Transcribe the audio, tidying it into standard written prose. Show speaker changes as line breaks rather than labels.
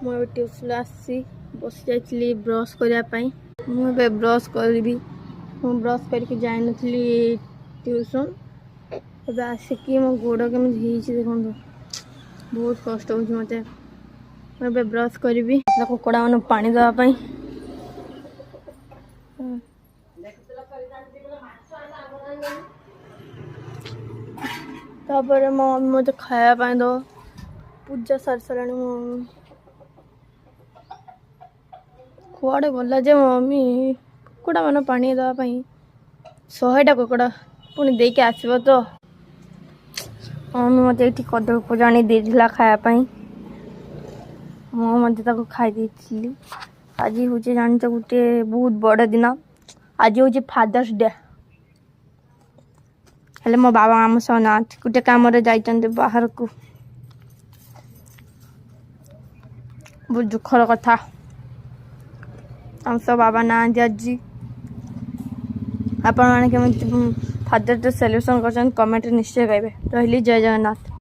मुझे ट्यूशन आसी बस जाइली ब्रश करने मुझे ब्रश करी ब्रश करके जाई नी ट्यूशन अब आसिकी मो गोड़ केमी देखो बहुत कष्ट हो मत मुझे ब्रश करी कुकड़ा मान पानी देवाई तापर मो मम्मी मत खायापी दो पूजा सारी सारा मो कुआड़े गला जे मम्मी कुकड़ा मान पानी देवाई 100टा कुकड़ा पुणी देके आसब तो मम्मी मत ये कदली पूजाणी देला खायापाई मत खाई आज हूँ जान गोटे बहुत बड़ दिन आज हूँ फादर्स डे हेले मो बाबा आम सह ना गोटे कम बाहर को बहुत दुखर कथा आम सब बाबा ना आज आपण मैंने केमी फादर डे सेलिब्रेशन कर कमेंट निश्चय कहे रही जय जगन्नाथ।